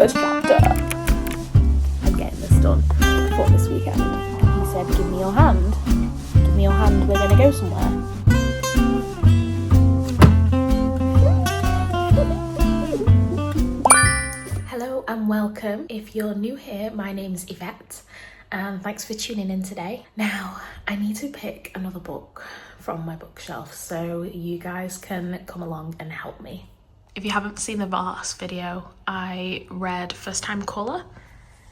first chapter. I'm getting this done before this weekend. He said, give me your hand. Give me your hand, we're going to go somewhere. Hello and welcome. If you're new here, my name's Yvette. And thanks for tuning in today. Now, I need to pick another book from my bookshelf so you guys can come along and help me. If you haven't seen the last video, I read First Time Caller.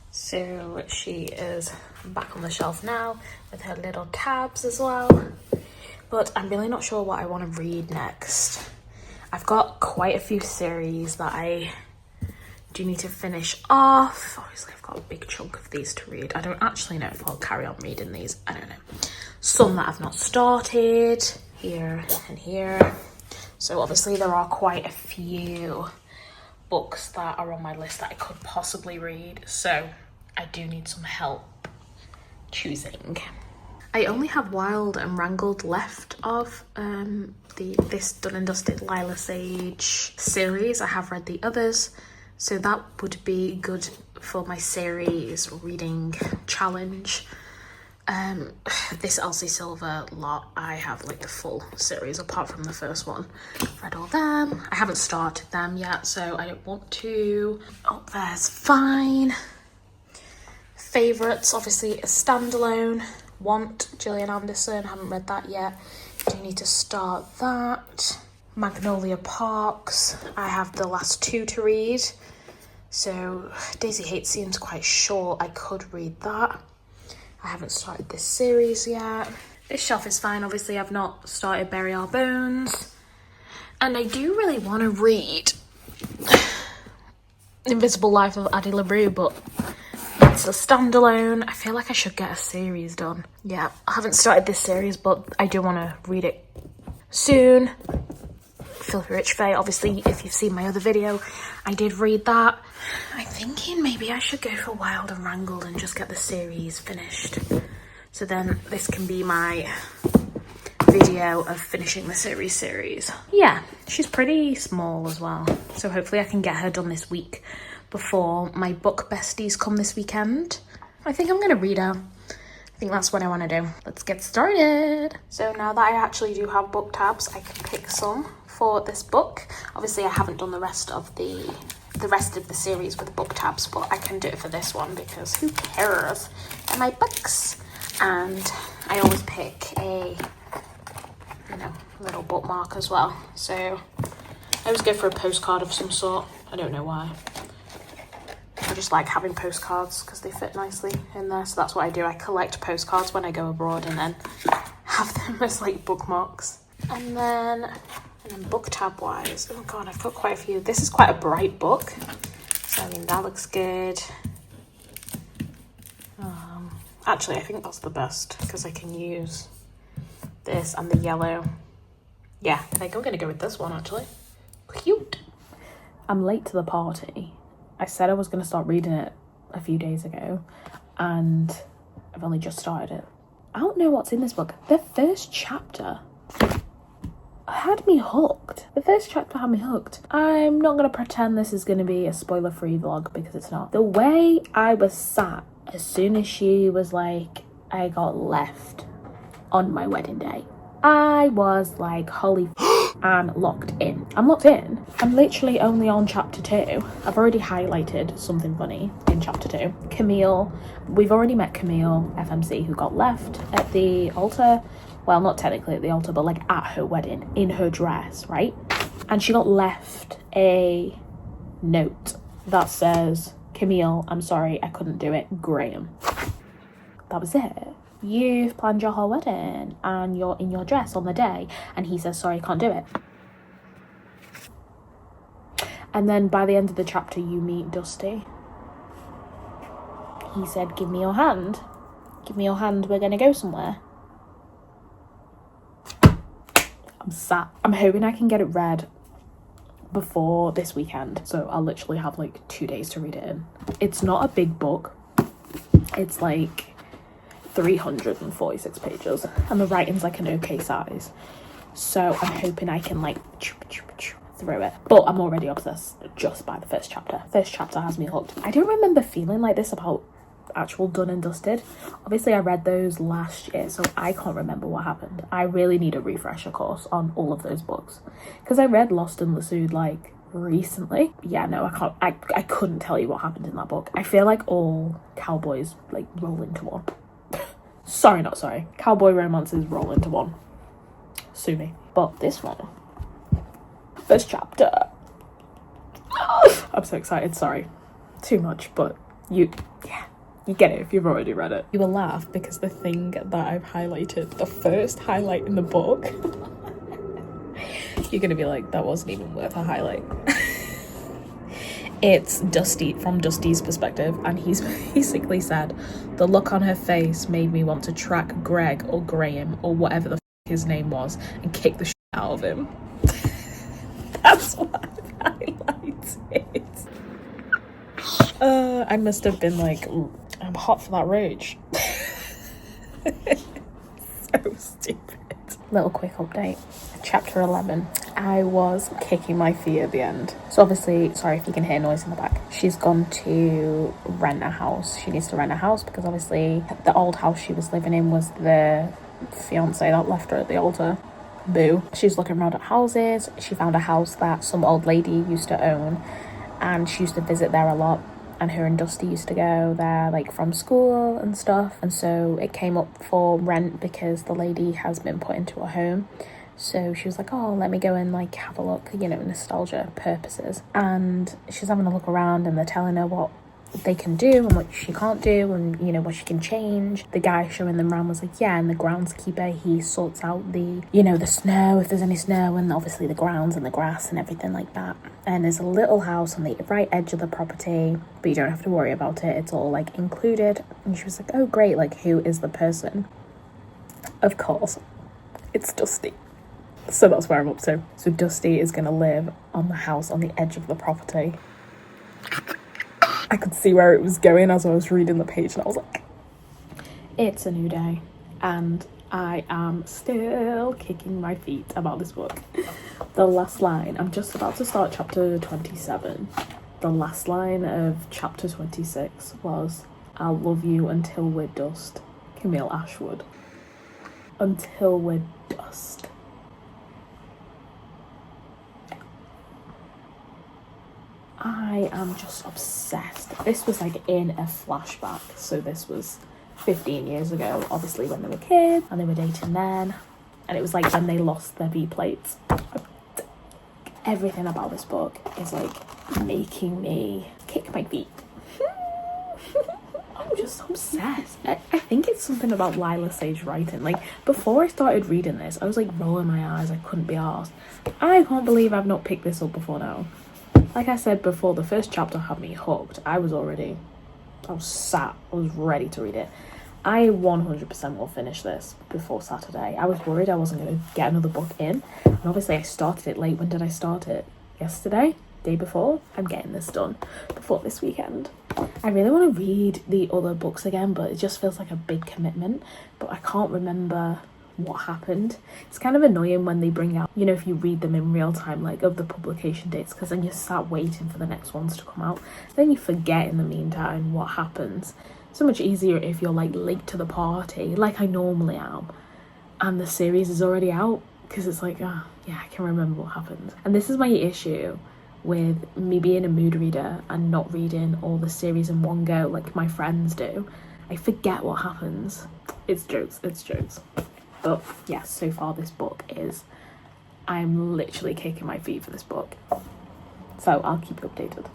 So she is back on the shelf now with her little tabs as well. But I'm really not sure what I want to read next. I've got quite a few series that I do need to finish off. Obviously I've got a big chunk of these to read. I don't actually know if I'll carry on reading these. I don't know. Some that I've not started, here and here. So obviously there are quite a few books that are on my list that I could possibly read. So I do need some help choosing. I only have Wild and Wrangled left of this Done and Dusted Lyla Sage series. I have read the others. So that would be good for my series reading challenge. This Elsie Silver lot, I have like the full series apart from the first one. I've read all them. I haven't started them yet, so I don't want to. Oh, there's Fine. Favourites, obviously a standalone. Want, Gillian Anderson, haven't read that yet. Do need to start that. Magnolia Parks, I have the last two to read. So Daisy Hate seems quite short. I could read that. I haven't started this series yet. This shelf is fine. Obviously I've not started Bury Our Bones. And I do really want to read Invisible Life of Addie LaRue, but it's a standalone. I feel like I should get a series done. Yeah, I haven't started this series, but I do want to read it soon. Filthy Rich Fae, obviously, if you've seen my other video, I did read that. I'm thinking maybe I should go for Wild and Wrangled and just get the series finished. So then this can be my video of finishing the series. Yeah, she's pretty small as well. So hopefully I can get her done this week before my Book Besties come this weekend. I think I'm going to read her. I think that's what I want to do. Let's get started. So now that I actually do have book tabs, I can pick some for this book. Obviously I haven't done the rest of the series with book tabs, but I can do it for this one because who cares? They're my books. And I always pick a, little bookmark as well. So I always go for a postcard of some sort. I don't know why. I just like having postcards because they fit nicely in there. So that's what I do. I collect postcards when I go abroad and then have them as like bookmarks. And then book tab wise, oh god, I've got quite a few. This is quite a bright book. So I mean, that looks good. Actually, I think that's the best because I can use this and the yellow. Yeah, I think I'm going to go with this one actually. Cute. I'm late to the party. I said I was going to start reading it a few days ago and I've only just started it. I don't know what's in this book. The first chapter had me hooked. The first chapter had me hooked. I'm not going to pretend this is going to be a spoiler-free vlog because it's not. The way I was sat as soon as she was like, I got left on my wedding day, I was like, holy and locked in. I'm locked in. I'm literally only on chapter 2. I've already highlighted something funny in chapter 2. Camille, we've already met Camille, FMC, who got left at the altar. Well, not technically at the altar, but like at her wedding in her dress, right? And she got left a note that says, Camille, I'm sorry, I couldn't do it. Graham. That was it. You've planned your whole wedding and you're in your dress on the day. And he says, sorry, I can't do it. And then by the end of the chapter, you meet Dusty. He said, give me your hand. Give me your hand, we're going to go somewhere. I'm sat. I'm hoping I can get it read before this weekend. So I'll literally have like 2 days to read it in. It's not a big book. It's like 346 pages and the writing's like an okay size. So I'm hoping I can like through it. But I'm already obsessed just by the first chapter. First chapter has me hooked. I don't remember feeling like this about actual Done and Dusted. Obviously I read those last year, so I can't remember what happened. I really need a refresher course on all of those books, because I read Lost and Lassud like recently. Yeah, no, I couldn't tell you what happened in that book. I feel like all cowboys like roll into one. Sorry, not sorry. Cowboy romances roll into one. Sue me. But this one, first chapter. I'm so excited, sorry. Too much, but you get it if you've already read it. You will laugh because the thing that I've highlighted, the first highlight in the book, you're gonna be like, that wasn't even worth a highlight. It's Dusty, from Dusty's perspective, and he's basically said, the look on her face made me want to track Greg or Graham or whatever the his name was and kick the shit out of him. That's what I've highlighted. I must have been like, I'm hot for that rage. So stupid. Little quick update. Chapter 11. I was kicking my feet at the end. So obviously, sorry if you can hear noise in the back. She's gone to rent a house. She needs to rent a house because obviously the old house she was living in was the fiance that left her at the altar. Boo. She's looking around at houses. She found a house that some old lady used to own, and she used to visit there a lot, and her and Dusty used to go there like from school and stuff. And so it came up for rent because the lady has been put into a home. So she was like, oh, let me go and like have a look, you know, nostalgia purposes. And she's having a look around and they're telling her what they can do and what she can't do, and you know what she can change. The guy showing them around was like, yeah, and the groundskeeper, he sorts out the, you know, the snow, if there's any snow, and obviously the grounds and the grass and everything like that. And there's a little house on the right edge of the property, but you don't have to worry about it, it's all like included. And she was like, oh great, like who is the person? Of course it's Dusty. So that's where I'm up to. So Dusty is gonna live on the house on the edge of the property. I could see where it was going as I was reading the page, and I was like, it's a new day, and I am still kicking my feet about this book. The last line, I'm just about to start chapter 27. The last line of chapter 26 was, I'll love you until we're dust. Camille Ashwood. Until we're dust. I am just obsessed. This was like in a flashback, so this was 15 years ago, obviously when they were kids and they were dating then, and it was like when they lost their V plates. Everything about this book is like making me kick my feet. I'm just obsessed. I think it's something about Lyla Sage writing. Like before I started reading this, I was like rolling my eyes, I couldn't be arsed. I can't believe I've not picked this up before now. Like I said before, the first chapter had me hooked. I was sat, I was ready to read it. I 100% will finish this before Saturday. I was worried I wasn't going to get another book in. And obviously I started it late. When did I start it? Yesterday? Day before? I'm getting this done before this weekend. I really want to read the other books again, but it just feels like a big commitment. But I can't remember what happened. It's kind of annoying when they bring out, you know, if you read them in real time, like of the publication dates, because then you start waiting for the next ones to come out, then you forget in the meantime what happens. So much easier if you're like late to the party like I normally am and the series is already out, because it's like, yeah, I can remember what happened. And this is my issue with me being a mood reader and not reading all the series in one go like my friends do. I forget what happens. It's jokes. But yeah, so far this book is, I'm literally kicking my feet for this book. So I'll keep you updated.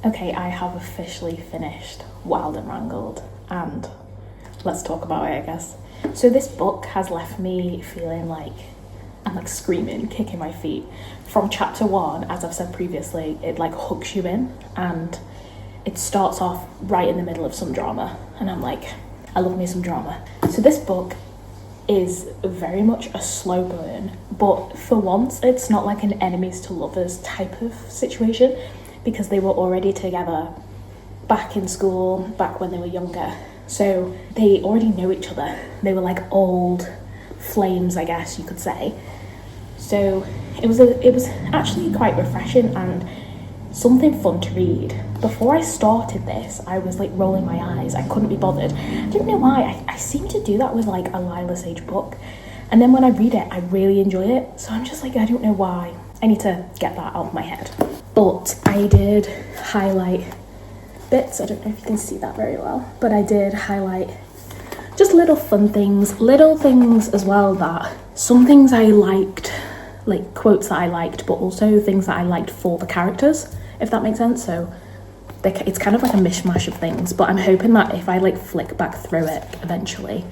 Okay, I have officially finished Wild and Wrangled, and let's talk about it, I guess. So this book has left me feeling like I'm like screaming, kicking my feet. From chapter 1, as I've said previously, it like hooks you in, and it starts off right in the middle of some drama, and I'm like, I love me some drama. So this book is very much a slow burn, but for once it's not like an enemies to lovers type of situation, because they were already together back in school, back when they were younger, so they already know each other. They were like old flames, I guess you could say. So it was actually quite refreshing and something fun to read. Before I started this, I was like rolling my eyes. I couldn't be bothered. I don't know why. I seem to do that with like a Lyla Sage book. And then when I read it, I really enjoy it. So I'm just like, I don't know why. I need to get that out of my head. But I did highlight bits. I don't know if you can see that very well. But I did highlight just little fun things. Little things as well that some things I liked, like quotes that I liked, but also things that I liked for the characters, if that makes sense. So it's kind of like a mishmash of things, but I'm hoping that if I like flick back through it eventually,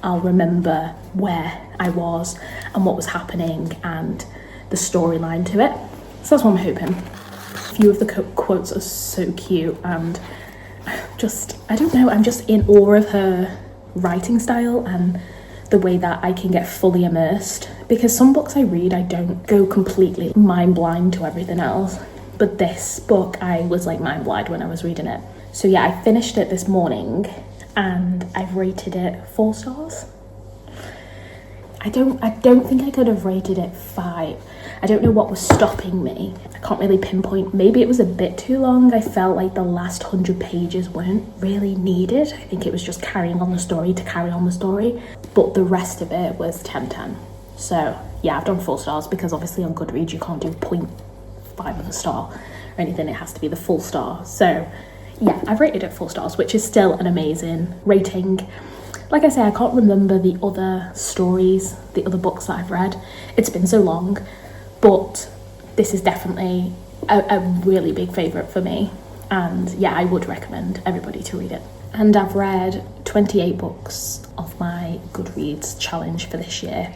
I'll remember where I was and what was happening and the storyline to it. So that's what I'm hoping. A few of the quotes are so cute, and I don't know, I'm just in awe of her writing style and the way that I can get fully immersed, because some books I read, I don't go completely mind blind to everything else. But this book, I was like mind blind when I was reading it. So yeah, I finished it this morning and I've rated it 4 stars. I don't think I could have rated it 5. I don't know what was stopping me. I can't really pinpoint. Maybe it was a bit too long. I felt like the last 100 pages weren't really needed. I think it was just carrying on the story to carry on the story. But the rest of it was 10/10. So yeah, I've done 4 stars because obviously on GoodReads you can't do 0.5 of a star or anything. It has to be the full star. So yeah, I've rated it 4 stars, which is still an amazing rating. Like I say, I can't remember the other stories, the other books that I've read. It's been so long, but this is definitely a really big favourite for me. And yeah, I would recommend everybody to read it. And I've read 28 books of my GoodReads challenge for this year,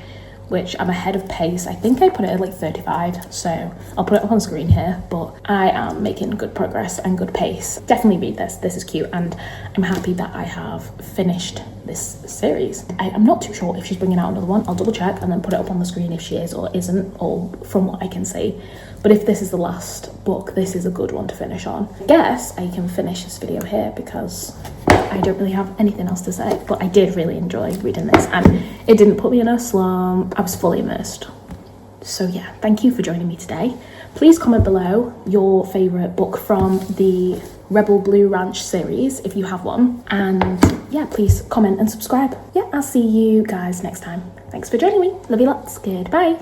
which I'm ahead of pace. I think I put it at like 35, so I'll put it up on screen here, but I am making good progress and good pace. Definitely read this is cute, and I'm happy that I have finished this series. I'm not too sure if she's bringing out another one. I'll double check and then put it up on the screen if she is or isn't, or from what I can see. But if this is the last book, this is a good one to finish on. I guess I can finish this video here because I don't really have anything else to say, but I did really enjoy reading this and it didn't put me in a slump. I was fully immersed. So yeah, thank you for joining me today. Please comment below your favourite book from the Rebel Blue Ranch series if you have one, and yeah, please comment and subscribe. Yeah, I'll see you guys next time. Thanks for joining me. Love you lots. Goodbye.